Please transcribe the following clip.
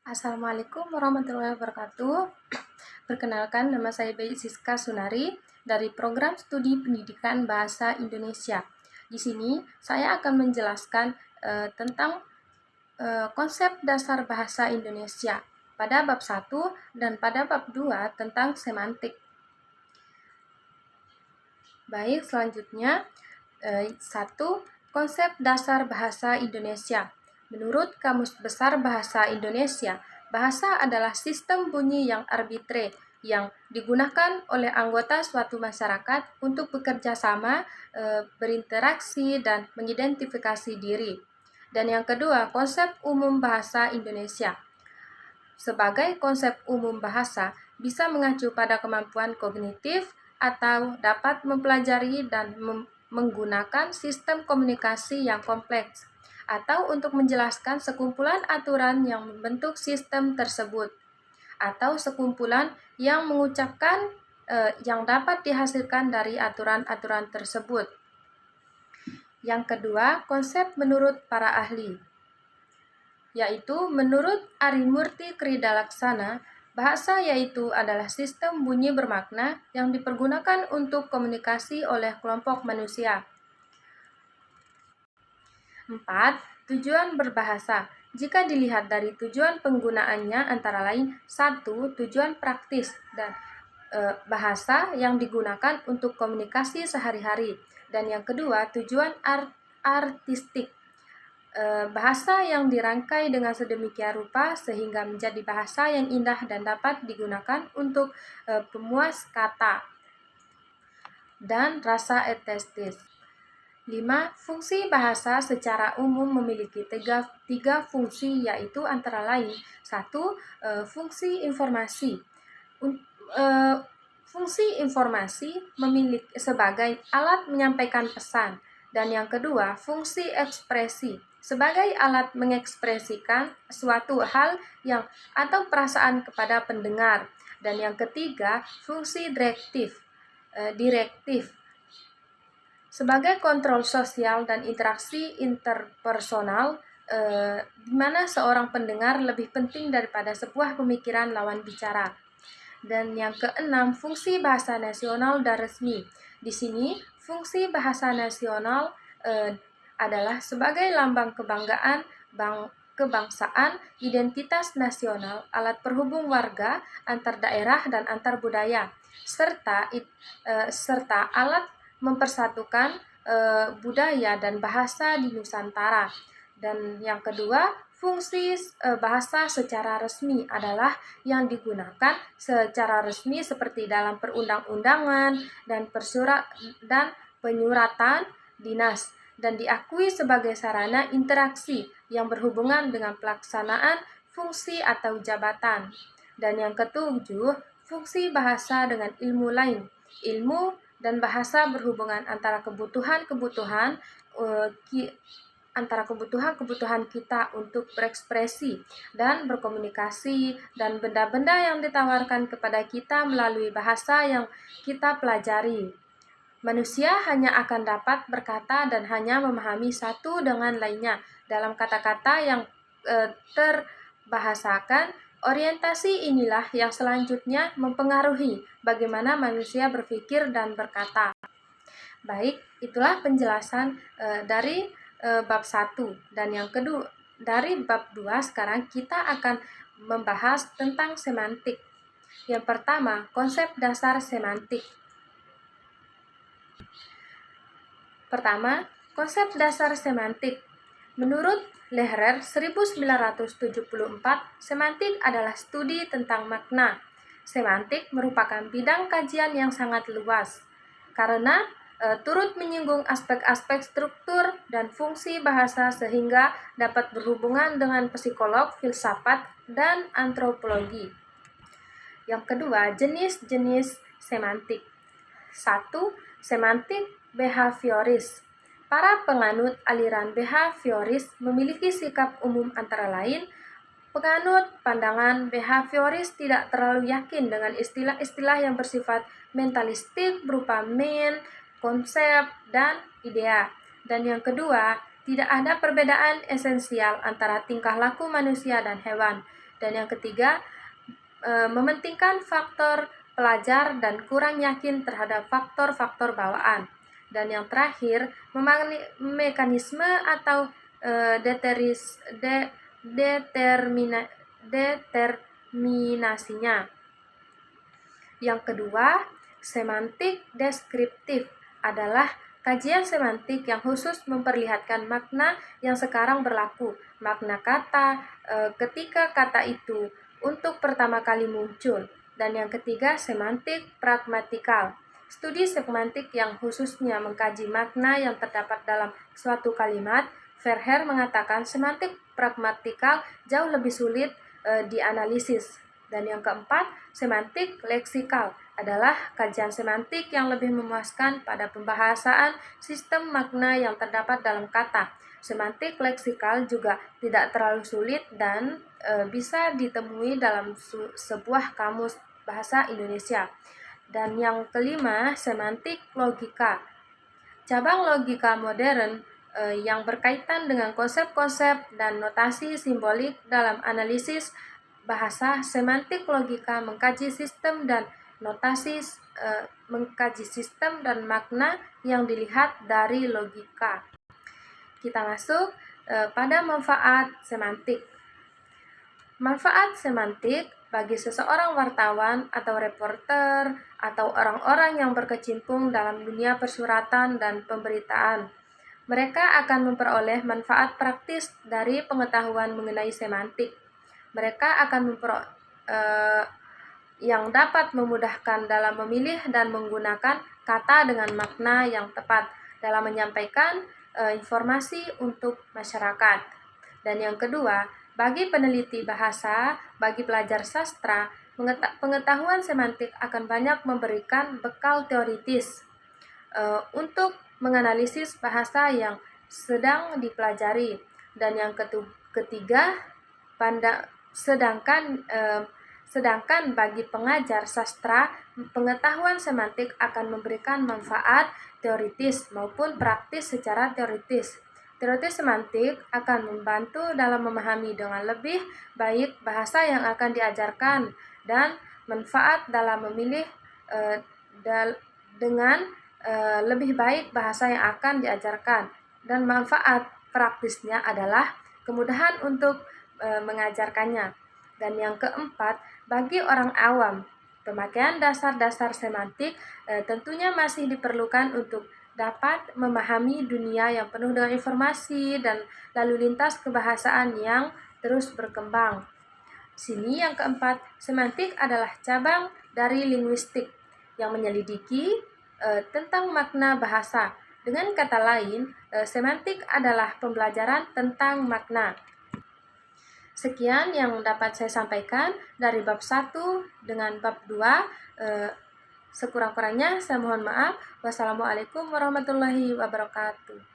Assalamualaikum warahmatullahi wabarakatuh. Perkenalkan, nama saya Bayi Siska Sunari dari Program Studi Pendidikan Bahasa Indonesia. Di sini saya akan menjelaskan tentang konsep dasar bahasa Indonesia pada bab 1 dan pada bab 2 tentang semantik. Baik, selanjutnya 1. Konsep dasar bahasa Indonesia. Menurut Kamus Besar Bahasa Indonesia, bahasa adalah sistem bunyi yang arbitre yang digunakan oleh anggota suatu masyarakat untuk bekerja sama, berinteraksi, dan mengidentifikasi diri. Dan yang kedua, konsep umum bahasa Indonesia. Sebagai konsep umum bahasa, bisa mengacu pada kemampuan kognitif atau dapat mempelajari dan menggunakan sistem komunikasi yang kompleks, atau untuk menjelaskan sekumpulan aturan yang membentuk sistem tersebut, atau sekumpulan yang mengucapkan yang dapat dihasilkan dari aturan-aturan tersebut. Yang kedua, konsep menurut para ahli, yaitu menurut Arimurti Kridalaksana, bahasa yaitu adalah sistem bunyi bermakna yang dipergunakan untuk komunikasi oleh kelompok manusia. 4. Tujuan berbahasa. Jika dilihat dari tujuan penggunaannya antara lain 1. Tujuan praktis dan bahasa yang digunakan untuk komunikasi sehari-hari, dan yang kedua tujuan artistik. Bahasa yang dirangkai dengan sedemikian rupa sehingga menjadi bahasa yang indah dan dapat digunakan untuk pemuas kata dan rasa estetis. 5. Fungsi bahasa secara umum memiliki tiga fungsi, yaitu antara lain 1. Fungsi informasi. Fungsi informasi memiliki sebagai alat menyampaikan pesan, dan yang kedua fungsi ekspresi sebagai alat mengekspresikan suatu hal yang atau perasaan kepada pendengar, dan yang ketiga fungsi direktif sebagai kontrol sosial dan interaksi interpersonal, di mana seorang pendengar lebih penting daripada sebuah pemikiran lawan bicara. Dan yang keenam, fungsi bahasa nasional dan resmi. Di sini, fungsi bahasa nasional adalah sebagai lambang kebanggaan, kebangsaan, identitas nasional, alat perhubung warga antar daerah dan antar budaya, serta alat mempersatukan budaya dan bahasa di Nusantara. Dan yang kedua, fungsi bahasa secara resmi adalah yang digunakan secara resmi seperti dalam perundang-undangan dan penyuratan dinas, dan diakui sebagai sarana interaksi yang berhubungan dengan pelaksanaan fungsi atau jabatan. Dan yang ketujuh, fungsi bahasa dengan ilmu lain. Ilmu dan bahasa berhubungan antara kebutuhan kita untuk berekspresi dan berkomunikasi, dan benda-benda yang ditawarkan kepada kita melalui bahasa yang kita pelajari. Manusia hanya akan dapat berkata dan hanya memahami satu dengan lainnya dalam kata-kata yang terbahasakan. Orientasi inilah yang selanjutnya mempengaruhi bagaimana manusia berpikir dan berkata. Baik, itulah penjelasan dari bab 1. Dan yang kedua, dari bab 2 sekarang kita akan membahas tentang semantik. Yang pertama, konsep dasar semantik. Pertama, konsep dasar semantik. Menurut Lehrer 1974, semantik adalah studi tentang makna. Semantik merupakan bidang kajian yang sangat luas karena turut menyinggung aspek-aspek struktur dan fungsi bahasa sehingga dapat berhubungan dengan psikolog, filsafat, dan antropologi. Yang kedua, jenis-jenis semantik. 1. Semantik behavioris. Para penganut aliran behavioris memiliki sikap umum antara lain. Penganut pandangan behavioris tidak terlalu yakin dengan istilah-istilah yang bersifat mentalistik berupa konsep, dan idea. Dan yang kedua, tidak ada perbedaan esensial antara tingkah laku manusia dan hewan. Dan yang ketiga, mementingkan faktor pelajar dan kurang yakin terhadap faktor-faktor bawaan. Dan yang terakhir, mekanisme atau determinasinya. Yang kedua, semantik deskriptif adalah kajian semantik yang khusus memperlihatkan makna yang sekarang berlaku, makna kata ketika kata itu untuk pertama kali muncul. Dan yang ketiga, semantik pragmatikal. Studi semantik yang khususnya mengkaji makna yang terdapat dalam suatu kalimat. Verheer mengatakan semantik pragmatikal jauh lebih sulit dianalisis. Dan yang keempat, semantik leksikal adalah kajian semantik yang lebih memuaskan pada pembahasan sistem makna yang terdapat dalam kata. Semantik leksikal juga tidak terlalu sulit dan bisa ditemui dalam sebuah kamus bahasa Indonesia. Dan yang kelima, semantik logika. Cabang logika modern yang berkaitan dengan konsep-konsep dan notasi simbolik dalam analisis bahasa. Semantik logika mengkaji sistem dan notasi, mengkaji sistem dan makna yang dilihat dari logika. Kita masuk pada manfaat semantik. Manfaat semantik bagi seseorang wartawan atau reporter atau orang-orang yang berkecimpung dalam dunia persuratan dan pemberitaan. Mereka akan memperoleh manfaat praktis dari pengetahuan mengenai semantik. Mereka akan yang dapat memudahkan dalam memilih dan menggunakan kata dengan makna yang tepat dalam menyampaikan informasi untuk masyarakat. Dan yang kedua, bagi peneliti bahasa, bagi pelajar sastra, pengetahuan semantik akan banyak memberikan bekal teoritis untuk menganalisis bahasa yang sedang dipelajari. Dan yang ketiga, sedangkan bagi pengajar sastra, pengetahuan semantik akan memberikan manfaat teoritis maupun praktis. Secara teoritis semantik akan membantu dalam memahami dengan lebih baik bahasa yang akan diajarkan dan manfaat dalam memilih dengan lebih baik bahasa yang akan diajarkan. Dan manfaat praktisnya adalah kemudahan untuk mengajarkannya. Dan yang keempat, bagi orang awam, pemakaian dasar-dasar semantik tentunya masih diperlukan untuk dapat memahami dunia yang penuh dengan informasi dan lalu lintas kebahasaan yang terus berkembang. Sini yang keempat, semantik adalah cabang dari linguistik yang menyelidiki tentang makna bahasa. Dengan kata lain, semantik adalah pembelajaran tentang makna. Sekian yang dapat saya sampaikan dari bab 1 dengan bab 2. Sekurang-kurangnya saya mohon maaf. Wassalamualaikum warahmatullahi wabarakatuh.